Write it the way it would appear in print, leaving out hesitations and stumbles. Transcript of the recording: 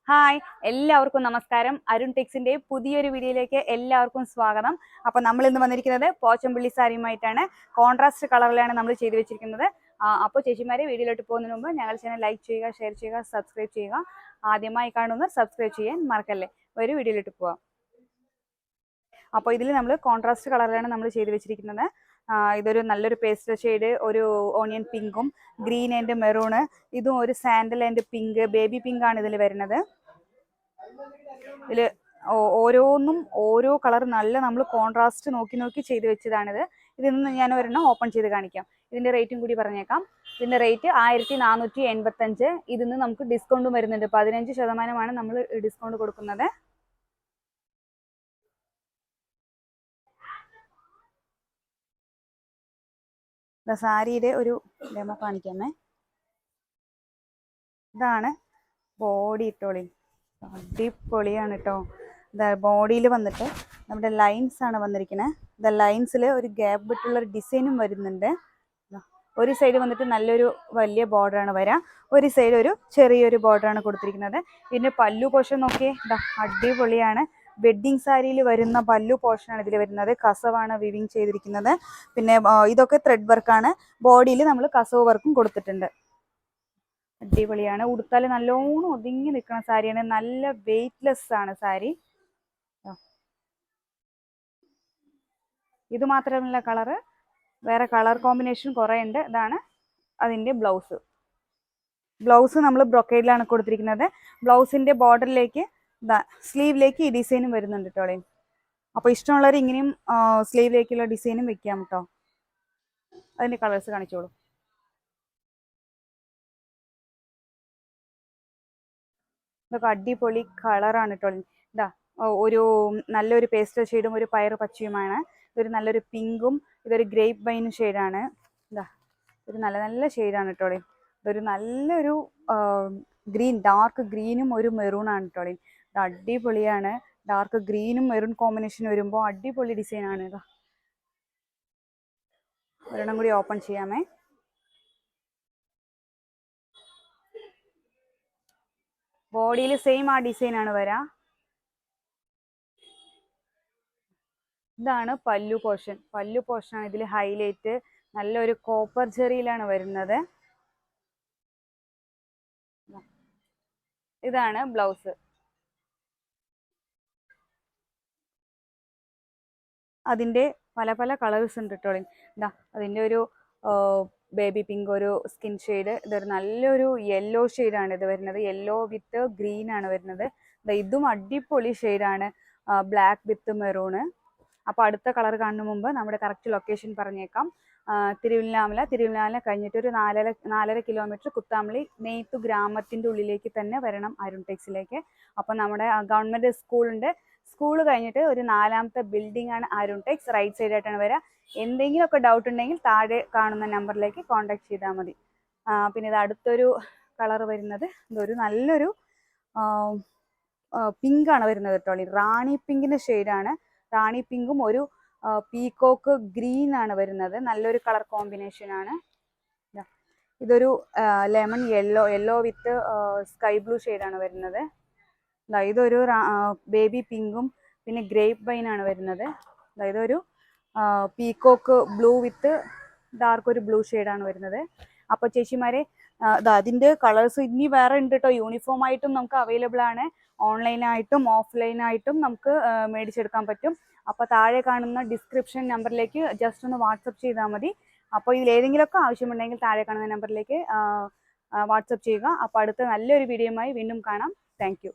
Hi, എല്ലാവർക്കും നമസ്കാരം. അരുൺ ടെക്സിന്റെ പുതിയൊരു വീഡിയോയിലേക്ക് എല്ലാവർക്കും സ്വാഗതം. അപ്പോൾ നമ്മൾ ഇന്ന് വന്നിരിക്കുന്നത് പോച്ചമ്പള്ളി സാരിയുമായിട്ടാണ്. കോൺട്രാസ്റ്റ് കളറിലാണ് നമ്മൾ ചെയ്തു വെച്ചിരിക്കുന്നത്. അപ്പോൾ ചേച്ചിമാരെ വീഡിയോയിലോട്ട് പോകുന്നതിന് മുമ്പ് ഞങ്ങളുടെ ചാനൽ ലൈക്ക് ചെയ്യുക, ഷെയർ ചെയ്യുക, സബ്സ്ക്രൈബ് ചെയ്യുക. ആദ്യമായി കാണുന്നവർ സബ്സ്ക്രൈബ് ചെയ്യാൻ മറക്കല്ലേ. ഒരു വീഡിയോയിലോട്ട് പോവാം. അപ്പോൾ ഇതിൽ നമ്മൾ കോൺട്രാസ്റ്റ് കളറിലാണ് നമ്മൾ ചെയ്തു വെച്ചിരിക്കുന്നത്. ഇതൊരു നല്ലൊരു പേസ്റ്റൽ ഷെയ്ഡ്, ഒരു ഓണിയൻ പിങ്കും ഗ്രീൻ ആൻഡ് മെറൂണ്, ഇതും ഒരു sandal and pink, baby pink ആണ് ഇതിൽ വരുന്നത്. ഇതിൽ ഓരോന്നും ഓരോ കളർ നല്ല നമ്മൾ കോൺട്രാസ്റ്റ് നോക്കി നോക്കി ചെയ്ത് വെച്ചതാണിത്. ഇതിൽ നിന്ന് ഞാൻ ഒരെണ്ണം ഓപ്പൺ ചെയ്ത് കാണിക്കാം. ഇതിന്റെ റേറ്റും കൂടി പറഞ്ഞേക്കാം. ഇതിന്റെ റേറ്റ് 1485. ഇതിന് നമുക്ക് ഡിസ്കൗണ്ടും വരുന്നുണ്ട്. 15% നമ്മൾ ഡിസ്കൗണ്ട് കൊടുക്കുന്നത്. സാരിയുടെ ഒരു ഡെമോ കാണിക്കാമേ. ഇതാണ് ബോഡി ഇട്ടോളി, അടിപൊളിയാണ് കേട്ടോ. ബോഡിയിൽ വന്നിട്ട് നമ്മുടെ ലൈൻസ് ആണ് വന്നിരിക്കുന്നത്. ലൈൻസിൽ ഒരു ഗ്യാപ്പ് വിട്ടുള്ള ഒരു ഡിസൈനും വരുന്നുണ്ട്. ഒരു സൈഡ് വന്നിട്ട് നല്ലൊരു വലിയ ബോർഡറാണ് വരാം, ഒരു സൈഡ് ഒരു ചെറിയൊരു ബോർഡറാണ് കൊടുത്തിരിക്കുന്നത്. ഇതിന്റെ പല്ലു പോർഷൻ നോക്കിയേ, അടിപൊളിയാണ്. വെഡ്ഡിങ് സാരിയിൽ വരുന്ന പല്ലു പോർഷനാണ് ഇതിൽ വരുന്നത്. കസവാണ് വിവിങ് ചെയ്തിരിക്കുന്നത്. പിന്നെ ഇതൊക്കെ ത്രെഡ് വർക്കാണ്. ബോഡിയിൽ നമ്മൾ കസവ് വർക്കും കൊടുത്തിട്ടുണ്ട്. അടിപൊളിയാണ്. ഉടുത്താൽ നല്ലോണം ഒതുങ്ങി നിൽക്കുന്ന സാരിയാണ്. നല്ല വെയ്റ്റ്ലെസ് ആണ് സാരി. ഇത് മാത്രമല്ല കളറ്, വേറെ കളർ കോമ്പിനേഷൻ കുറേ ഉണ്ട്. ഇതാണ് അതിൻ്റെ ബ്ലൗസ് നമ്മൾ ബ്രൊക്കേഡിലാണ് കൊടുത്തിരിക്കുന്നത്. ബ്ലൗസിന്റെ ബോർഡറിലേക്ക് സ്ലീവിലേക്ക് ഈ ഡിസൈനും വരുന്നുണ്ട് കേട്ടോ. അപ്പോൾ ഇഷ്ടമുള്ളവർ ഇങ്ങനെയും സ്ലീവിലേക്കുള്ള ഡിസൈനും വെക്കാം കേട്ടോ. അതിന്റെ കളേഴ്സ് കാണിച്ചോളൂ. ഇതൊക്കെ അടിപൊളി കളറാണ് കേട്ടോ. ഒരു നല്ലൊരു പേസ്റ്റൽ ഷെയ്ഡും ഒരു പയറ് പച്ചയുമാണ്. ഇതൊരു നല്ലൊരു പിങ്കും ഇതൊരു ഗ്രേപ്പ് വൈൻ ഷെയ്ഡാണ്. ഒരു നല്ല നല്ല ഷെയ്ഡാണ് കേട്ടോ. ഇതൊരു നല്ലൊരു ഗ്രീൻ, ഡാർക്ക് ഗ്രീനും ഒരു മെറൂണാണ് കേട്ടോ. ഇത് അടിപൊളിയാണ്. ഡാർക്ക് ഗ്രീനും മെറൂൺ കോമ്പിനേഷൻ വരുമ്പോൾ അടിപൊളി ഡിസൈനാണ്. ഒരെണ്ണം കൂടി ഓപ്പൺ ചെയ്യാമേ. ബോഡിയിൽ സെയിം ആ ഡിസൈനാണ് വരാ. ഇതാണ് പല്ലു പോർഷനാണ് ഇതിൽ ഹൈലൈറ്റ്. നല്ലൊരു കോപ്പർ ജെറിയിലാണ് വരുന്നത്. ഇതാണ് ബ്ലൗസ്. അതിൻ്റെ പല പല കളേഴ്സ് ഉണ്ട് കേട്ടോ. അതിൻ്റെ ഒരു ബേബി പിങ്ക്, ഒരു സ്കിൻ ഷെയ്ഡ്, ഇതൊരു നല്ലൊരു യെല്ലോ ഷെയ്ഡാണ് ഇത് വരുന്നത്. യെല്ലോ വിത്ത് ഗ്രീൻ ആണ് വരുന്നത്. ഇതും അടിപൊളി ഷെയ്ഡാണ്, ബ്ലാക്ക് വിത്ത് മെറൂണ്. അപ്പോൾ അടുത്ത കളർ കാണുന്ന മുമ്പ് നമ്മുടെ കറക്റ്റ് ലൊക്കേഷൻ പറഞ്ഞേക്കാം. തിരുവല്ലാമല കഴിഞ്ഞിട്ട് ഒരു 4.5 കിലോമീറ്റർ കുത്താമ്പളി നെയ്ത്തു ഗ്രാമത്തിൻ്റെ ഉള്ളിലേക്ക് തന്നെ വരണം അരുൺ ടെക്സിലേക്ക്. അപ്പോൾ നമ്മുടെ ഗവൺമെൻറ് സ്കൂളുണ്ട്. സ്കൂൾ കഴിഞ്ഞിട്ട് ഒരു 4ാമത്തെ ബിൽഡിംഗ് ആണ് അരുൺ ടെക്സ്. റൈറ്റ് സൈഡായിട്ടാണ് വരിക. എന്തെങ്കിലുമൊക്കെ ഡൗട്ട് ഉണ്ടെങ്കിൽ താഴെ കാണുന്ന നമ്പറിലേക്ക് കോൺടാക്ട് ചെയ്താൽ മതി. പിന്നെ ഇത് അടുത്തൊരു കളർ വരുന്നത് ഇതൊരു നല്ലൊരു പിങ്കാണ് വരുന്നത് കേട്ടോ. റാണി പിങ്കിൻ്റെ ഷെയ്ഡാണ്. റാണി പിങ്കും ഒരു പീകോക്ക് ഗ്രീൻ ആണ് വരുന്നത്. നല്ലൊരു കളർ കോമ്പിനേഷൻ ആണ്. ഇതൊരു ലെമൺ യെല്ലോ വിത്ത് സ്കൈ ബ്ലൂ ഷെയ്ഡാണ് വരുന്നത്. ഇതൊരു ബേബി പിങ്കും പിന്നെ ഗ്രേപ്പ് വൈൻ ആണ് വരുന്നത്. ഇതൊരു പീകോക്ക് ബ്ലൂ വിത്ത് ഡാർക്ക് ഒരു ബ്ലൂ ഷെയ്ഡാണ് വരുന്നത്. അപ്പോൾ ചേച്ചിമാരെ അതിൻ്റെ കളേഴ്സ് ഇനി വേറെ ഉണ്ട് കേട്ടോ. യൂണിഫോം ആയിട്ടും നമുക്ക് അവൈലബിൾ ആണ്. ഓൺലൈനായിട്ടും ഓഫ്ലൈനായിട്ടും നമുക്ക് മേടിച്ചെടുക്കാൻ പറ്റും. അപ്പോൾ താഴെ കാണുന്ന ഡിസ്ക്രിപ്ഷൻ നമ്പറിലേക്ക് ജസ്റ്റ് ഒന്ന് വാട്സപ്പ് ചെയ്താൽ മതി. അപ്പോൾ ഇതിലേതെങ്കിലുമൊക്കെ ആവശ്യമുണ്ടെങ്കിൽ താഴെ കാണുന്ന നമ്പറിലേക്ക് വാട്സപ്പ് ചെയ്യുക. അപ്പോൾ അടുത്ത നല്ലൊരു വീഡിയോയുമായി വീണ്ടും കാണാം. Thank you.